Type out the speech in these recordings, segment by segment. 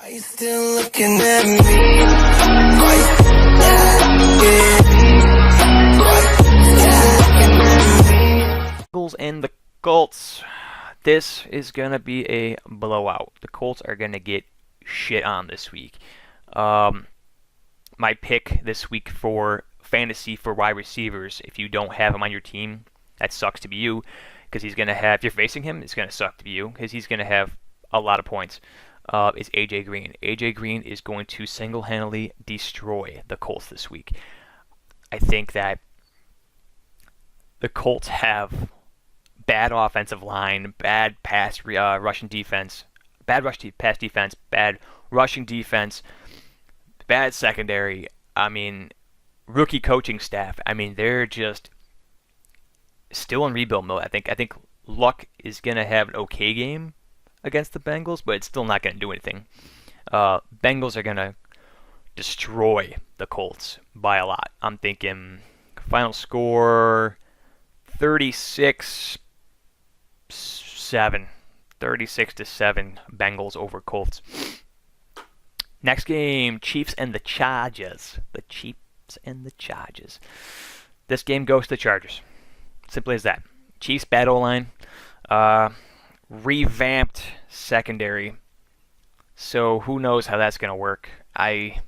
Are you still looking at me? Are you still looking at me? Eagles and the Colts. This is going to be a blowout. The Colts are going to get shit on this week. My pick this week for fantasy for wide receivers, if you don't have him on your team, that sucks to be you, because he's going to have, if you're facing him, it's going to suck to be you, because he's going to have a lot of points. Is AJ Green. AJ Green is going to single-handedly destroy the Colts this week. I think that the Colts have bad offensive line, bad rushing defense, bad pass defense, bad rushing defense, bad secondary. I mean, rookie coaching staff. I mean, they're just still in rebuild mode. I think Luck is gonna have an okay game against the Bengals, but it's still not gonna do anything. Bengals are gonna destroy the Colts by a lot. I'm thinking final score 36-7. 36-7 Bengals over Colts. Next game, Chiefs and the Chargers. The Chiefs and the Chargers. This game goes to the Chargers. Simply as that. Chiefs bad O-line. Revamped secondary. So who knows how that's going to work. I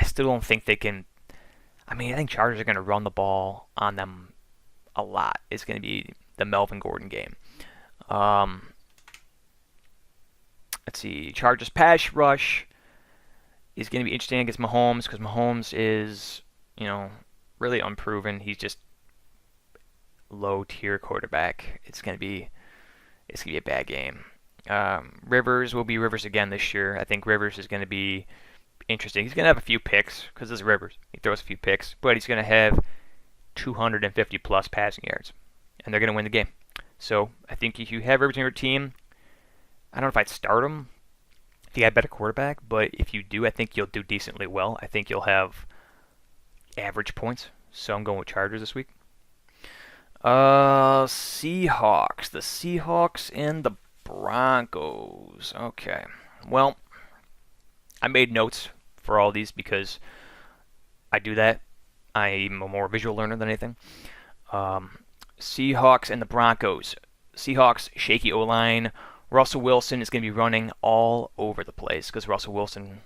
still don't think they can. I mean, I think Chargers are going to run the ball on them a lot. It's going to be the Melvin Gordon game. Let's see. Chargers pass rush is going to be interesting against Mahomes, because Mahomes is, really unproven. He's just low-tier quarterback. It's going to be a bad game. Rivers will be Rivers again this year. I think Rivers is going to be interesting. He's going to have a few picks, because this is Rivers. He throws a few picks, but he's going to have 250-plus passing yards, and they're going to win the game. So I think if you have Rivers on your team, I don't know if I'd start him if you got a better quarterback, but if you do, I think you'll do decently well. I think you'll have average points, so I'm going with Chargers this week. Seahawks. The Seahawks and the Broncos. Okay. Well, I made notes for all these because I do that. I'm a more visual learner than anything. Seahawks and the Broncos. Seahawks, shaky O-line. Russell Wilson is going to be running all over the place because Russell Wilson,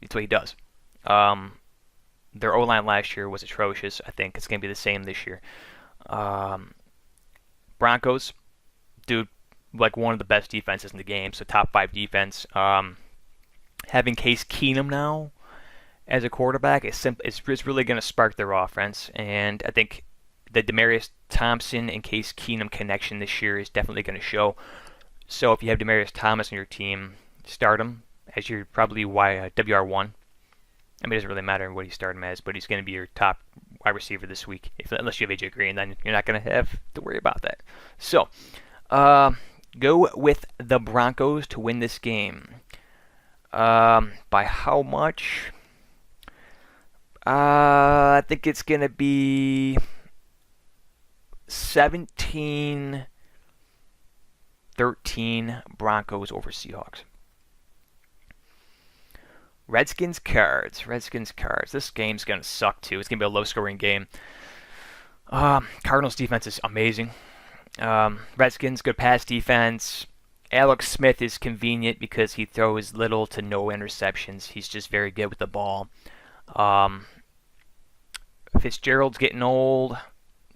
that's what he does. Their O-line last year was atrocious. I think it's going to be the same this year. Broncos, dude, like one of the best defenses in the game, so top 5 defense. Having Case Keenum now as a quarterback it's really going to spark their offense, and I think the Demaryius Thompson and Case Keenum connection this year is definitely going to show. So if you have Demaryius Thomas on your team, start him as your probably WR1. I mean, it doesn't really matter what you start him as, but he's going to be your top wide receiver this week. Unless you have AJ Green, then you're not going to have to worry about that. So, go with the Broncos to win this game. By how much? I think it's going to be 17-13 Broncos over Seahawks. Redskins Cards. This game's going to suck too. It's going to be a low-scoring game. Cardinals defense is amazing. Redskins, good pass defense. Alex Smith is convenient because he throws little to no interceptions. He's just very good with the ball. Fitzgerald's getting old.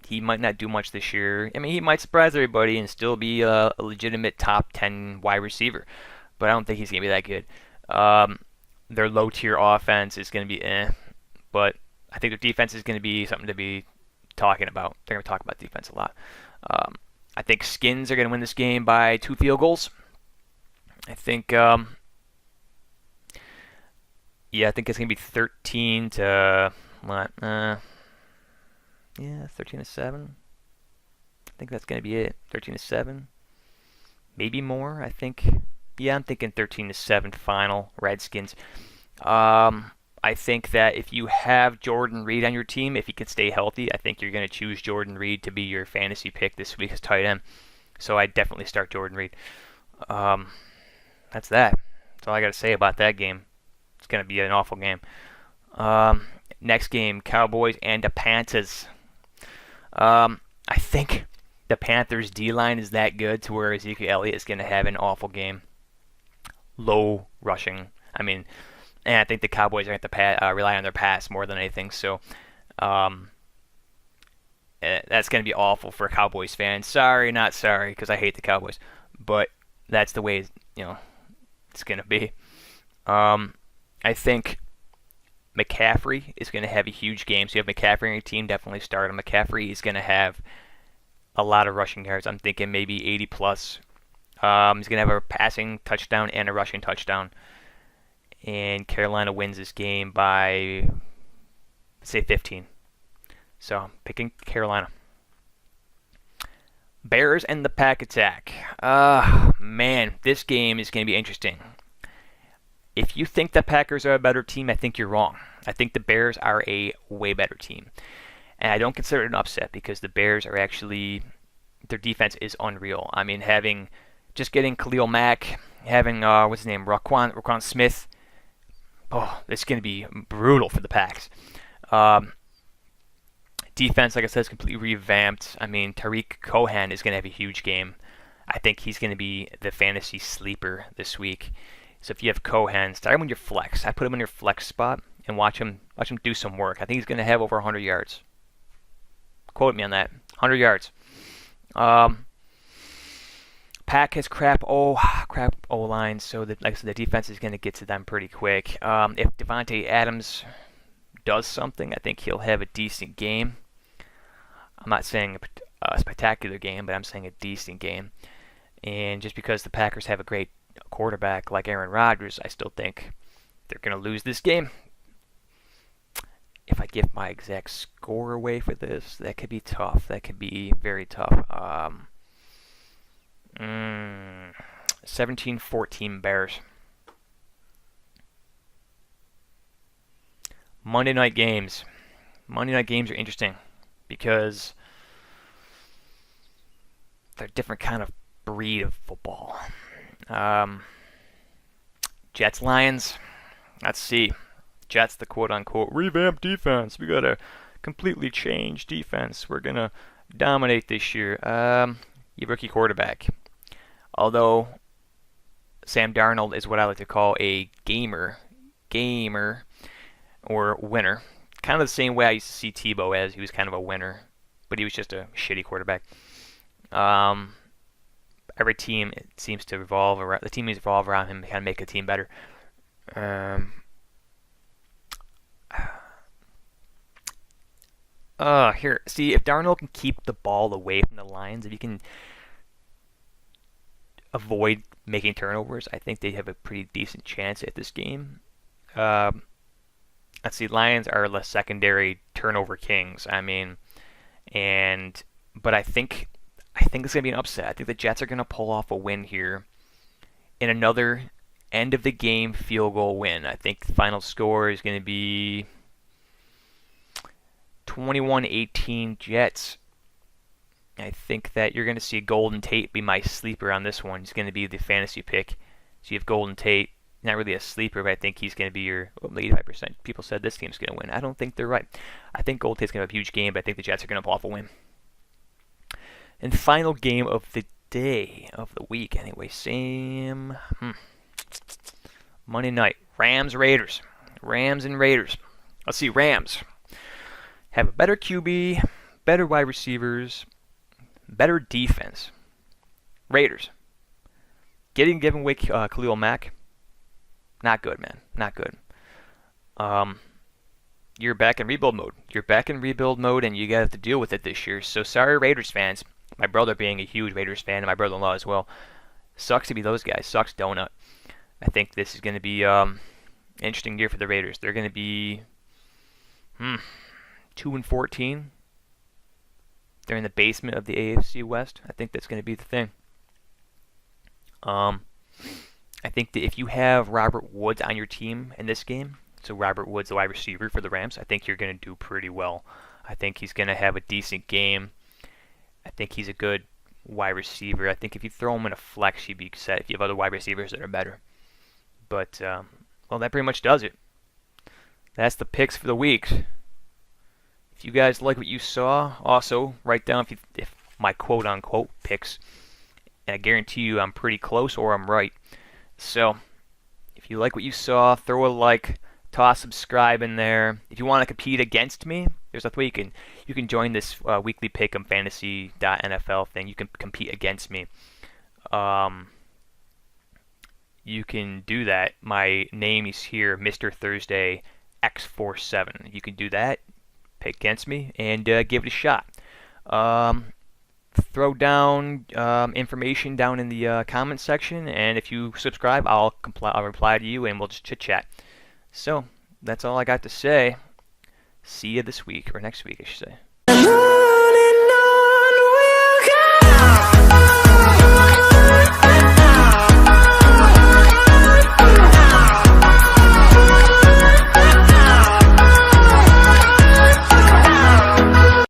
He might not do much this year. I mean, he might surprise everybody and still be a legitimate top 10 wide receiver. But I don't think he's going to be that good. Their low-tier offense is going to be but I think their defense is going to be something to be talking about. They're going to talk about defense a lot. I think Skins are going to win this game by 2 field goals. I think, I think it's going to be 13 to what? 13-7. I think that's going to be it. 13-7, maybe more. I think. Yeah, I'm thinking 13-7 final, Redskins. I think that if you have Jordan Reed on your team, if he can stay healthy, I think you're going to choose Jordan Reed to be your fantasy pick this week as tight end. So I'd definitely start Jordan Reed. That's that. That's all I got to say about that game. It's going to be an awful game. Next game, Cowboys and the Panthers. I think the Panthers' D-line is that good to where Ezekiel Elliott is going to have an awful game. Low rushing. And I think the Cowboys are going to have to rely on their pass more than anything. So that's going to be awful for Cowboys fans. Sorry, not sorry, because I hate the Cowboys. But that's the way it's going to be. I think McCaffrey is going to have a huge game. So you have McCaffrey on your team, definitely start him. McCaffrey is going to have a lot of rushing yards. I'm thinking maybe 80 plus. He's going to have a passing touchdown and a rushing touchdown. And Carolina wins this game by, say, 15. So I'm picking Carolina. Bears and the Pack Attack. Man, this game is going to be interesting. If you think the Packers are a better team, I think you're wrong. I think the Bears are a way better team. And I don't consider it an upset because the Bears are actually, their defense is unreal. Getting Khalil Mack, having, Roquan Smith. Oh, it's going to be brutal for the Packs. Defense, like I said, is completely revamped. Tariq Cohen is going to have a huge game. I think he's going to be the fantasy sleeper this week. So if you have Cohen, start him on your flex. I put him in your flex spot and watch him do some work. I think he's going to have over 100 yards. Quote me on that. 100 yards. Pack has crap O-line, so like I said, the defense is going to get to them pretty quick. If Devontae Adams does something, I think he'll have a decent game. I'm not saying a spectacular game, but I'm saying a decent game. And just because the Packers have a great quarterback like Aaron Rodgers, I still think they're going to lose this game. If I give my exact score away for this, that could be tough. That could be very tough. 17-14 Bears. Monday night games. Monday night games are interesting because they're a different kind of breed of football. Jets Lions. Let's see. Jets, the quote-unquote revamped defense. We got a completely changed defense. We're going to dominate this year. You rookie quarterback. Although Sam Darnold is what I like to call a gamer or winner. Kind of the same way I used to see Tebow as. He was kind of a winner, but he was just a shitty quarterback. Every team seems to revolve around the team needs to revolve around him to kind of make a team better. Here, see if Darnold can keep the ball away from the Lions, if he can avoid making turnovers, I think they have a pretty decent chance at this game. Let's see, Lions are the secondary turnover kings. But I think it's gonna be an upset. I think the Jets are gonna pull off a win here in another end of the game field goal win. I think the final score is gonna be 21-18 Jets. I think that you're going to see Golden Tate be my sleeper on this one. He's going to be the fantasy pick. So you have Golden Tate, not really a sleeper, but I think he's going to be your 85%. People said this team's going to win. I don't think they're right. I think Golden Tate's going to have a huge game, but I think the Jets are going to pull off a win. And final game of the day, of the week anyway, Sam. Monday night, Rams-Raiders. Rams and Raiders. Let's see, Rams have a better QB, better wide receivers, better defense. Raiders giving away Khalil Mack. Not good, man. Not good. You're back in rebuild mode. And you have to deal with it this year. So sorry, Raiders fans. My brother being a huge Raiders fan, and my brother-in-law as well. Sucks to be those guys. Sucks donut. I think this is going to be an interesting year for the Raiders. They're going to be 2-14. They're in the basement of the AFC West. I think that's going to be the thing. I think that if you have Robert Woods on your team in this game, so Robert Woods, the wide receiver for the Rams, I think you're going to do pretty well. I think he's going to have a decent game. I think he's a good wide receiver. I think if you throw him in a flex, you'd be set if you have other wide receivers that are better. But well, that pretty much does it. That's the picks for the week. If you guys like what you saw, also write down if my quote-unquote picks, and I guarantee you I'm pretty close or I'm right. So if you like what you saw, throw a like, toss subscribe in there. If you want to compete against me, there's a way you can join this weekly pick'em fantasy.nfl thing. You can compete against me. You can do that. My name is here, Mr. Thursday X47. You can do that, pick against me, and give it a shot. Throw down information down in the comment section, and if you subscribe, I'll reply to you, and we'll just chit chat. So that's all I got to say. See you this week, or next week, I should say.